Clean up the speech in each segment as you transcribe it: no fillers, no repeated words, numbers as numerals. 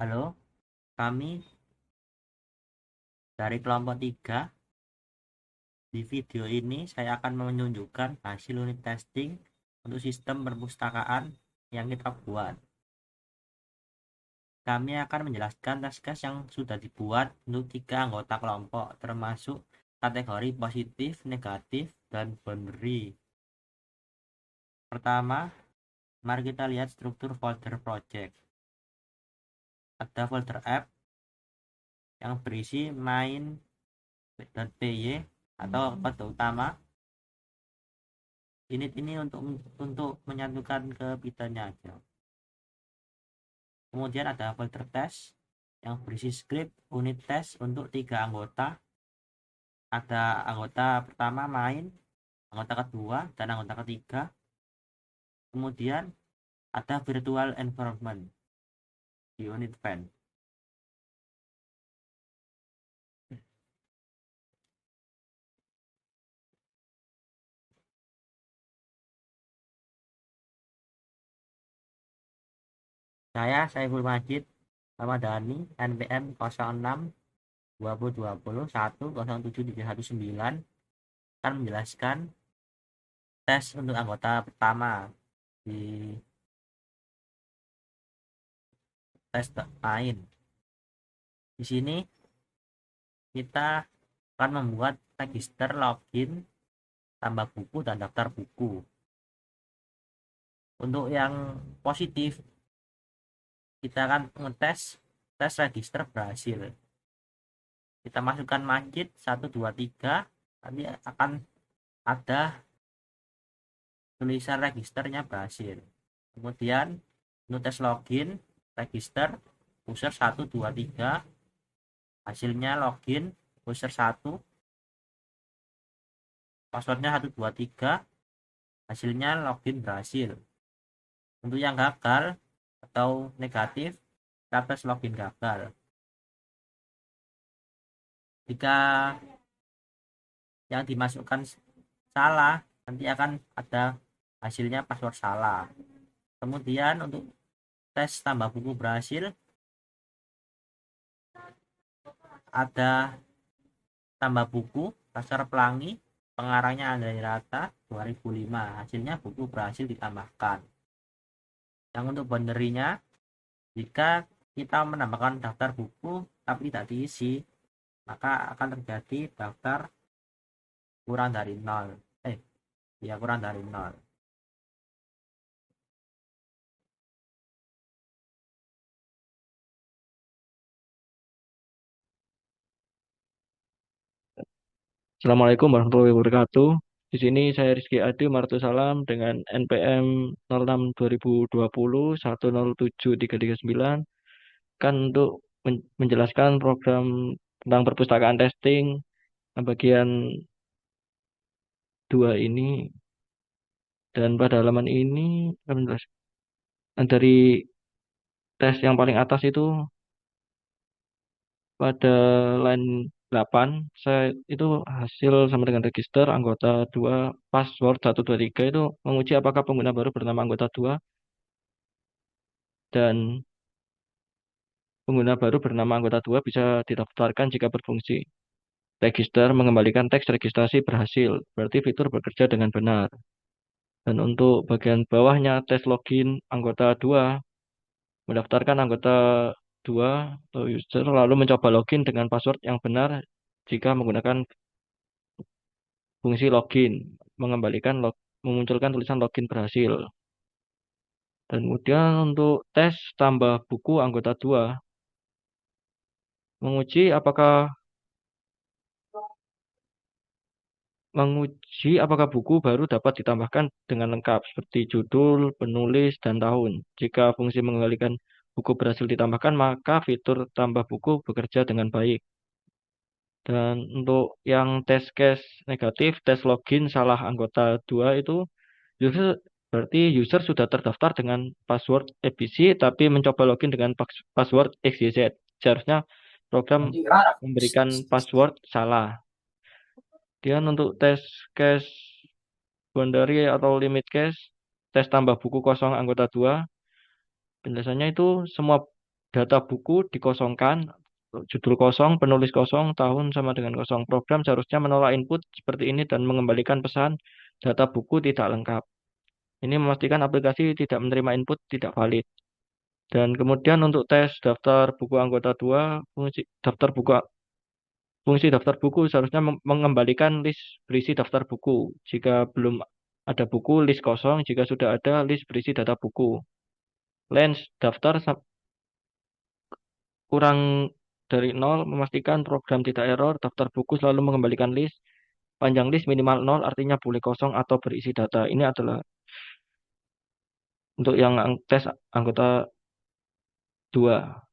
Halo, kami dari kelompok 3. Di video ini saya akan menunjukkan hasil unit testing untuk sistem perpustakaan yang kita buat. Kami akan menjelaskan tes case yang sudah dibuat untuk 3 anggota kelompok, termasuk kategori positif, negatif, dan boundary. Pertama, mari kita lihat struktur folder project. Ada folder app yang berisi main.py atau kode utama. Unit ini untuk menyatukan ke Python-nya aja. Kemudian ada folder test yang berisi script unit test untuk 3 anggota. Ada anggota pertama main, anggota kedua, dan anggota ketiga. Kemudian ada virtual environment di unit fan. Saya Saiful Majid Ramadhani, NPM 06 2020 10719 akan menjelaskan tes untuk anggota pertama di tes main. Di sini kita akan membuat register login, tambah buku, dan daftar buku. Untuk yang positif, kita akan ngetes tes register berhasil. Kita masukkan Majid 1, 2, 3, nanti akan ada tulisan registernya berhasil. Kemudian untuk tes login register user 1, 2, 3, hasilnya login user 1, passwordnya 1, 2, 3, hasilnya login berhasil. Untuk yang gagal atau negatif, kita tes login gagal. Jika yang dimasukkan salah, nanti akan ada hasilnya password salah. Kemudian untuk tes tambah buku berhasil, ada tambah buku Laskar Pelangi, pengarangnya Andrea Rata 2005, hasilnya buku berhasil ditambahkan. Yang untuk boundary-nya, jika kita menambahkan daftar buku tapi tidak diisi, maka akan terjadi daftar kurang dari 0. Kurang dari 0. Assalamualaikum warahmatullahi wabarakatuh. Di sini saya Rizky Adi Martusalam dengan NPM 06 2020 107 339 kan untuk menjelaskan program tentang perpustakaan testing bagian 2 ini, dan pada halaman ini akan menjelaskan dari tes yang paling atas itu pada line 8 saya itu hasil sama dengan register anggota 2 password 123 itu menguji apakah pengguna baru bernama anggota 2 dan pengguna baru bernama anggota 2 bisa didaftarkan jika berfungsi. Register mengembalikan teks registrasi berhasil, berarti fitur bekerja dengan benar. Dan untuk bagian bawahnya tes login anggota 2 mendaftarkan anggota 2 atau user lalu mencoba login dengan password yang benar jika menggunakan fungsi login, memunculkan tulisan login berhasil. Dan kemudian untuk tes tambah buku anggota 2 menguji apakah buku baru dapat ditambahkan dengan lengkap seperti judul, penulis, dan tahun. Jika fungsi mengembalikan buku berhasil ditambahkan, maka fitur tambah buku bekerja dengan baik. Dan untuk yang tes case negatif, tes login salah anggota 2 itu user berarti user sudah terdaftar dengan password ABC tapi mencoba login dengan password XYZ. Seharusnya program memberikan password salah. Kemudian untuk tes case boundary atau limit case, tes tambah buku kosong anggota 2, penjelasannya itu semua data buku dikosongkan, judul kosong, penulis kosong, tahun sama dengan kosong. Program seharusnya menolak input seperti ini dan mengembalikan pesan data buku tidak lengkap. Ini memastikan aplikasi tidak menerima input tidak valid. Dan kemudian untuk tes daftar buku anggota 2, fungsi daftar buku seharusnya mengembalikan list berisi daftar buku. Jika belum ada buku, list kosong. Jika sudah ada, list berisi data buku. Lens daftar kurang dari 0 memastikan program tidak error. Daftar buku selalu mengembalikan list. Panjang list minimal 0 artinya boleh kosong atau berisi data. Ini adalah untuk yang tes anggota 2.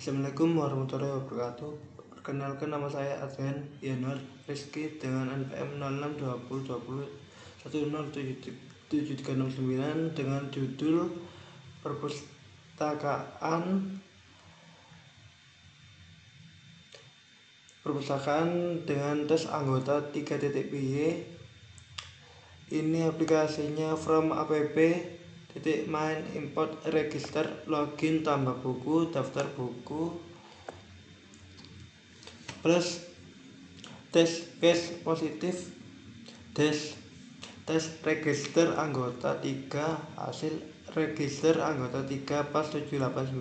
Assalamualaikum warahmatullahi wabarakatuh. Perkenalkan, nama saya Adrian Yanuar Rizky dengan NPM 062020107369 dengan judul perpustakaan dengan tes anggota 3.py. Ini aplikasinya from app main import register login tambah buku daftar buku plus tes case positif tes register anggota 3 hasil register anggota 3 pas 789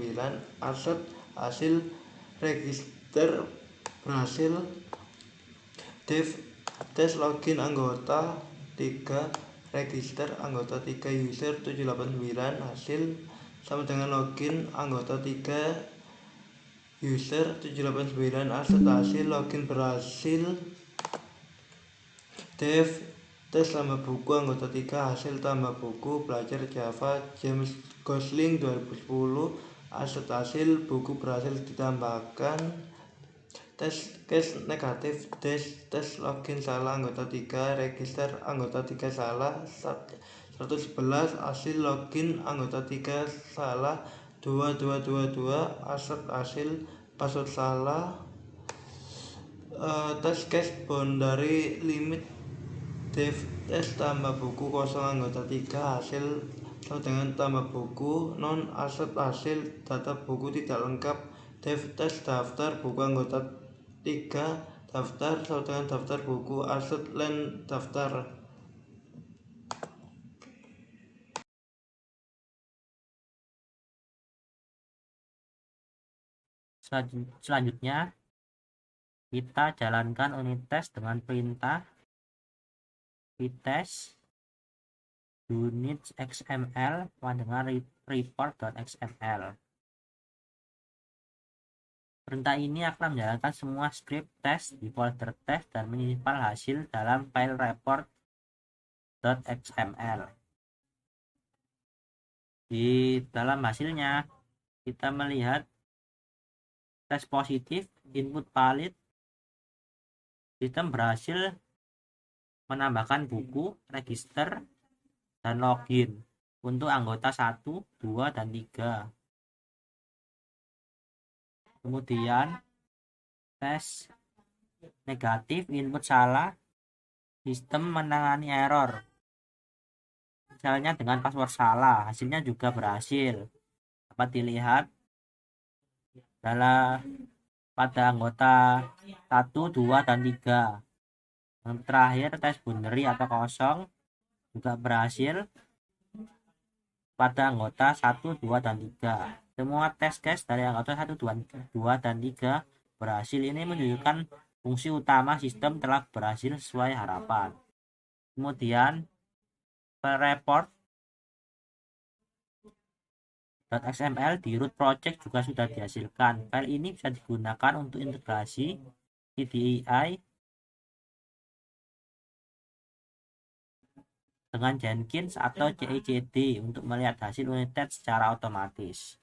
aset hasil register berhasil dev tes login anggota 3 register anggota 3 user 789 hasil sama dengan login anggota 3 user 789 aset hasil login berhasil dev tes tambah buku anggota 3 hasil tambah buku belajar Java James Gosling 2010 aset hasil buku berhasil ditambahkan tes case negatif tes login salah anggota 3 register anggota 3 salah 111 hasil login anggota 3 salah 2222 aset hasil password salah tes case boundary limit dev tes tambah buku kosong anggota 3 hasil sama dengan tambah buku non aset hasil data buku tidak lengkap dev tes daftar buku anggota 3 daftar sama dengan daftar buku aset len daftar. Selanjutnya kita jalankan unit tes dengan perintah retest unit XML dengan report.xml. Perintah ini akan menjalankan semua script tes di folder tes dan menyimpan hasil dalam file report.xml. Di dalam hasilnya kita melihat tes positif, input valid, sistem berhasil menambahkan buku, register, dan login untuk anggota 1, 2, dan 3. Kemudian tes negatif, input salah, sistem menangani error. Misalnya dengan password salah, hasilnya juga berhasil. Dapat dilihat pada anggota 1, 2, dan 3. Yang terakhir tes binary atau kosong juga berhasil pada anggota 1, 2, dan 3. Semua tes case dari anggota 1, 2, dan 3 berhasil. Ini menunjukkan fungsi utama sistem telah berhasil sesuai harapan. Kemudian report.xml di root project juga sudah dihasilkan. File ini bisa digunakan untuk integrasi CDI dengan Jenkins atau CICD untuk melihat hasil unit test secara otomatis.